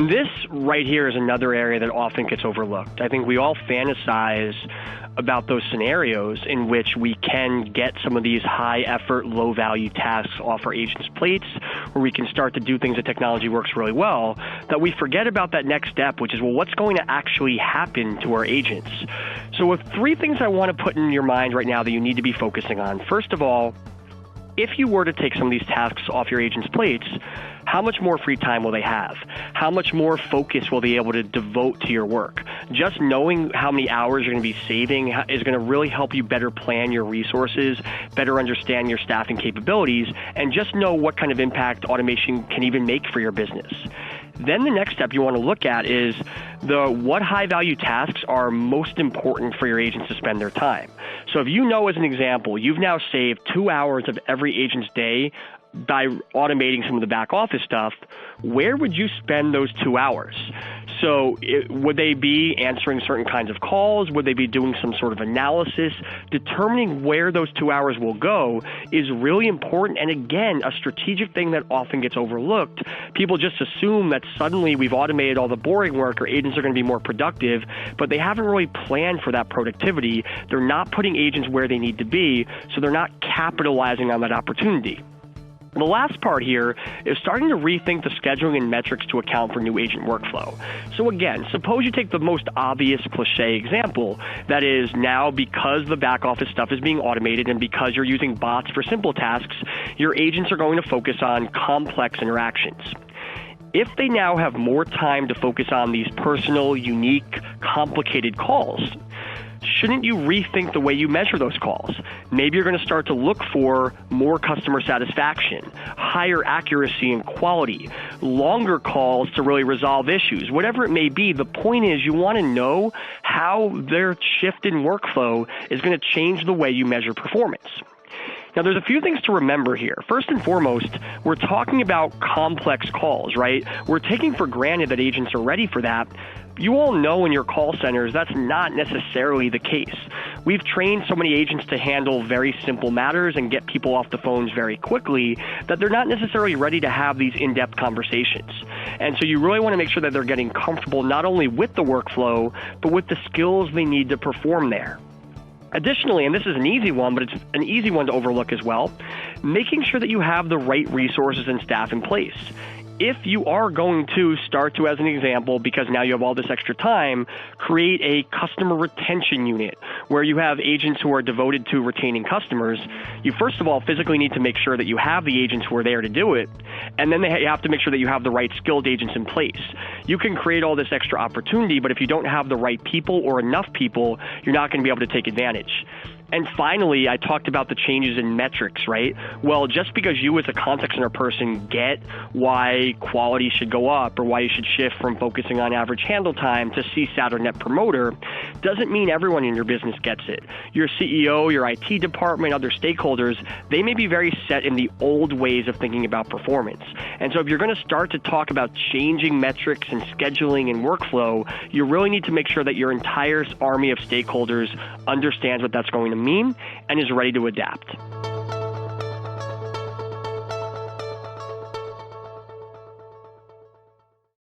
And this right here is another area that often gets overlooked. I think we all fantasize about those scenarios in which we can get some of these high effort, low value tasks off our agents' plates, where we can start to do things that technology works really well, that we forget about that next step, which is, well, what's going to actually happen to our agents? So with 3 things I want to put in your mind right now that you need to be focusing on. First of all, if you were to take some of these tasks off your agents' plates, how much more free time will they have? How much more focus will they be able to devote to your work? Just knowing how many hours you're going to be saving is going to really help you better plan your resources, better understand your staffing capabilities, and just know what kind of impact automation can even make for your business. Then the next step you want to look at is what high value tasks are most important for your agents to spend their time. So if you know, as an example, you've now saved 2 hours of every agent's day by automating some of the back office stuff, where would you spend those 2 hours? So would they be answering certain kinds of calls? Would they be doing some sort of analysis? Determining where those 2 hours will go is really important. And again, a strategic thing that often gets overlooked. People just assume that suddenly we've automated all the boring work, or agents are going to be more productive, but they haven't really planned for that productivity. They're not putting agents where they need to be, so they're not capitalizing on that opportunity. The last part here is starting to rethink the scheduling and metrics to account for new agent workflow. So again, suppose you take the most obvious cliche example, that is now because the back office stuff is being automated and because you're using bots for simple tasks, your agents are going to focus on complex interactions. If they now have more time to focus on these personal, unique, complicated calls, shouldn't you rethink the way you measure those calls? Maybe you're going to start to look for more customer satisfaction, higher accuracy and quality, longer calls to really resolve issues. Whatever it may be, the point is you want to know how their shift in workflow is going to change the way you measure performance. Now, there's a few things to remember here. First and foremost, we're talking about complex calls, right? We're taking for granted that agents are ready for that. You all know in your call centers that's not necessarily the case. We've trained so many agents to handle very simple matters and get people off the phones very quickly that they're not necessarily ready to have these in-depth conversations. And so you really want to make sure that they're getting comfortable not only with the workflow, but with the skills they need to perform there. Additionally, and this is an easy one, but it's an easy one to overlook as well, making sure that you have the right resources and staff in place. If you are going to start to, as an example, because now you have all this extra time, create a customer retention unit where you have agents who are devoted to retaining customers, you first of all physically need to make sure that you have the agents who are there to do it, and then you have to make sure that you have the right skilled agents in place. You can create all this extra opportunity, but if you don't have the right people or enough people, you're not going to be able to take advantage. And finally, I talked about the changes in metrics, right? Well, just because you as a contact center person get why quality should go up or why you should shift from focusing on average handle time to CSAT or Net Promoter doesn't mean everyone in your business gets it. Your CEO, your IT department, other stakeholders, they may be very set in the old ways of thinking about performance. And so if you're going to start to talk about changing metrics and scheduling and workflow, you really need to make sure that your entire army of stakeholders understands what that's going to mean and is ready to adapt.